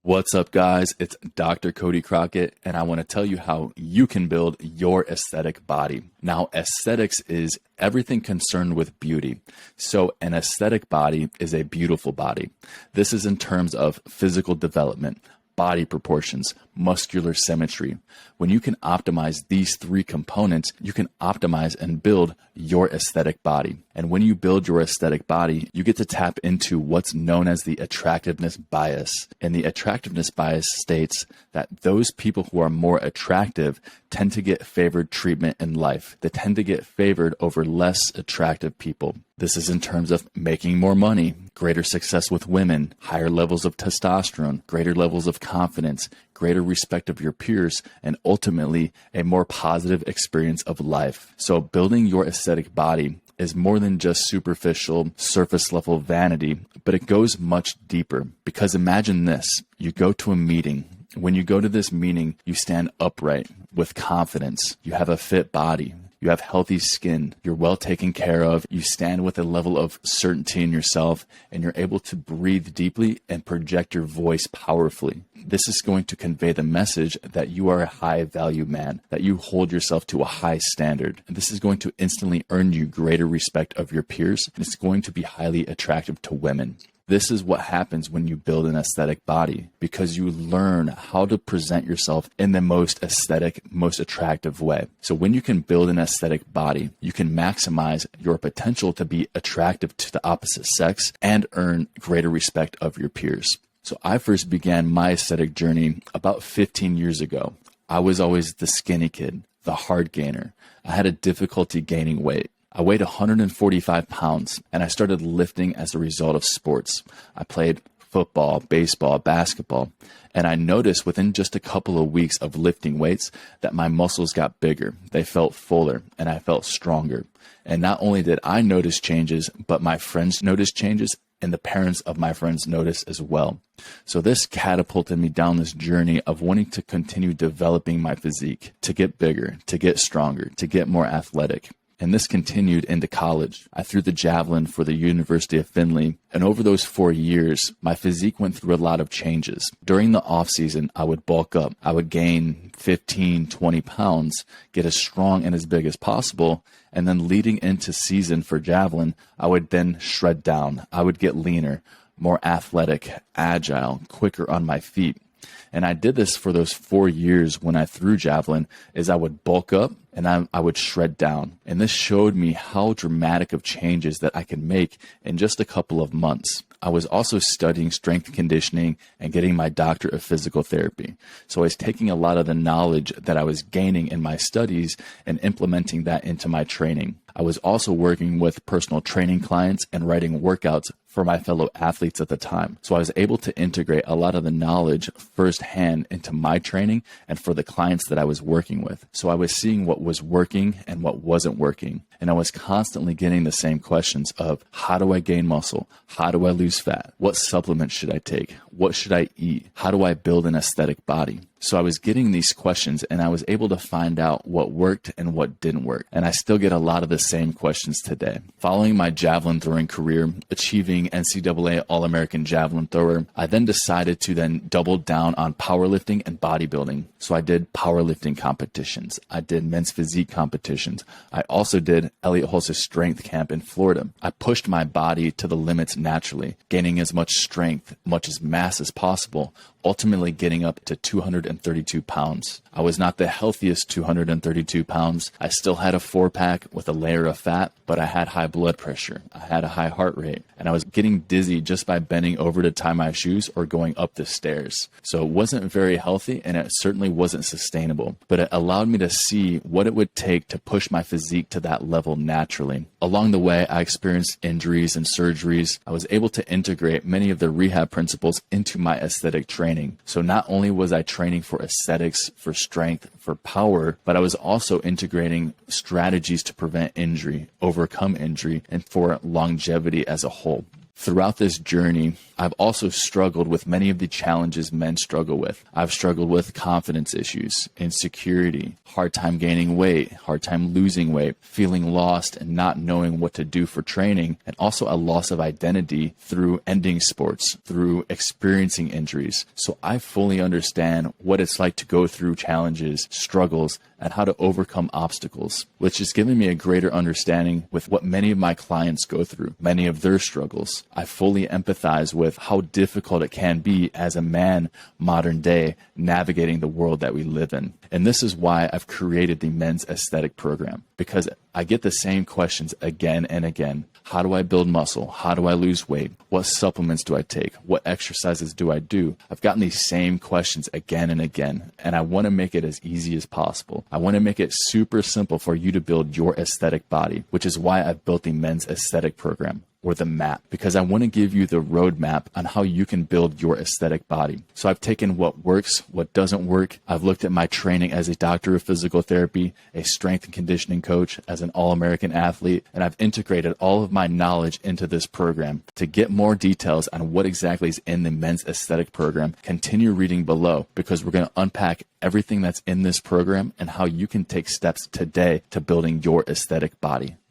What's up, guys? It's Dr. Cody Crockett, and I want to tell you how you can build your aesthetic body. Now, aesthetics is everything concerned with beauty. So an aesthetic body is a beautiful body. This is in terms of physical development, body proportions, muscular symmetry. When you can optimize these three components, you can optimize and build your aesthetic body. And when you build your aesthetic body, you get to tap into what's known as the attractiveness bias. And the attractiveness bias states that those people who are more attractive tend to get favored treatment in life. They tend to get favored over less attractive people. This is in terms of making more money, greater success with women, higher levels of testosterone, greater levels of confidence, greater respect of your peers, and ultimately a more positive experience of life. So building your aesthetic body is more than just superficial, surface level vanity, but it goes much deeper. Because imagine this, you go to a meeting. When you go to this meeting, you stand upright with confidence. You have a fit body. You have healthy skin. You're well taken care of. You stand with a level of certainty in yourself, and you're able to breathe deeply and project your voice powerfully. This is going to convey the message that you are a high value man, that you hold yourself to a high standard. And this is going to instantly earn you greater respect of your peers, and it's going to be highly attractive to women. This is what happens when you build an aesthetic body, because you learn how to present yourself in the most aesthetic, most attractive way. So when you can build an aesthetic body, you can maximize your potential to be attractive to the opposite sex and earn greater respect of your peers. So I first began my aesthetic journey about 15 years ago. I was always the skinny kid, the hard gainer. I had a difficulty gaining weight. I weighed 145 pounds, and I started lifting as a result of sports. I played football, baseball, basketball, and I noticed within just a couple of weeks of lifting weights that my muscles got bigger. They felt fuller, and I felt stronger. And not only did I notice changes, but my friends noticed changes, and the parents of my friends noticed as well. So this catapulted me down this journey of wanting to continue developing my physique, to get bigger, to get stronger, to get more athletic. And this continued into college. I threw the javelin for the University of Findlay, and over those 4 years, my physique went through a lot of changes. During the off season, I would bulk up. I would gain 15, 20 pounds, get as strong and as big as possible, and then leading into season for javelin, I would then shred down. I would get leaner, more athletic, agile, quicker on my feet. And I did this for those 4 years when I threw javelin, is I would bulk up and I would shred down. And this showed me how dramatic of changes that I could make in just a couple of months. I was also studying strength conditioning and getting my doctorate of physical therapy. So I was taking a lot of the knowledge that I was gaining in my studies and implementing that into my training. I was also working with personal training clients and writing workouts for my fellow athletes at the time. So I was able to integrate a lot of the knowledge firsthand into my training and for the clients that I was working with. So I was seeing what was working and what wasn't working. And I was constantly getting the same questions of, how do I gain muscle? How do I lose fat? What supplements should I take? What should I eat? How do I build an aesthetic body? So I was getting these questions, and I was able to find out what worked and what didn't work. And I still get a lot of the same questions today. Following my javelin throwing career, achieving NCAA All-American javelin thrower, I then decided to then double down on powerlifting and bodybuilding. So I did powerlifting competitions. I did men's physique competitions. I also did Elliot Hulse's strength camp in Florida. I pushed my body to the limits naturally, gaining as much strength, much as mass as possible, ultimately getting up to 232 pounds. I was not the healthiest 232 pounds. I still had a 4-pack with a layer of fat, but I had high blood pressure. I had a high heart rate, and I was getting dizzy just by bending over to tie my shoes or going up the stairs. So it wasn't very healthy, and it certainly wasn't sustainable, but it allowed me to see what it would take to push my physique to that level naturally. Along the way, I experienced injuries and surgeries. I was able to integrate many of the rehab principles into my aesthetic training. So not only was I training for aesthetics, for strength, for power, but I was also integrating strategies to prevent injury, overcome injury, and for longevity as a whole. Throughout this journey, I've also struggled with many of the challenges men struggle with. I've struggled with confidence issues, insecurity, hard time gaining weight, hard time losing weight, feeling lost and not knowing what to do for training, and also a loss of identity through ending sports, through experiencing injuries. So I fully understand what it's like to go through challenges, struggles, and how to overcome obstacles, which has given me a greater understanding with what many of my clients go through, many of their struggles. I fully empathize with how difficult it can be as a man modern day navigating the world that we live in. And this is why I've created the men's aesthetic program, because I get the same questions again and again. How do I build muscle? How do I lose weight? What supplements do I take? What exercises do I do? I've gotten these same questions again and again, and I want to make it as easy as possible. I want to make it super simple for you to build your aesthetic body, which is why I've built the men's aesthetic program, or the map, because I want to give you the roadmap on how you can build your aesthetic body. So I've taken what works, what doesn't work. I've looked at my training as a doctor of physical therapy, a strength and conditioning coach, as an all-American athlete, and I've integrated all of my knowledge into this program. To get more details on what exactly is in the men's aesthetic program, continue reading below, because we're going to unpack everything that's in this program and how you can take steps today to building your aesthetic body.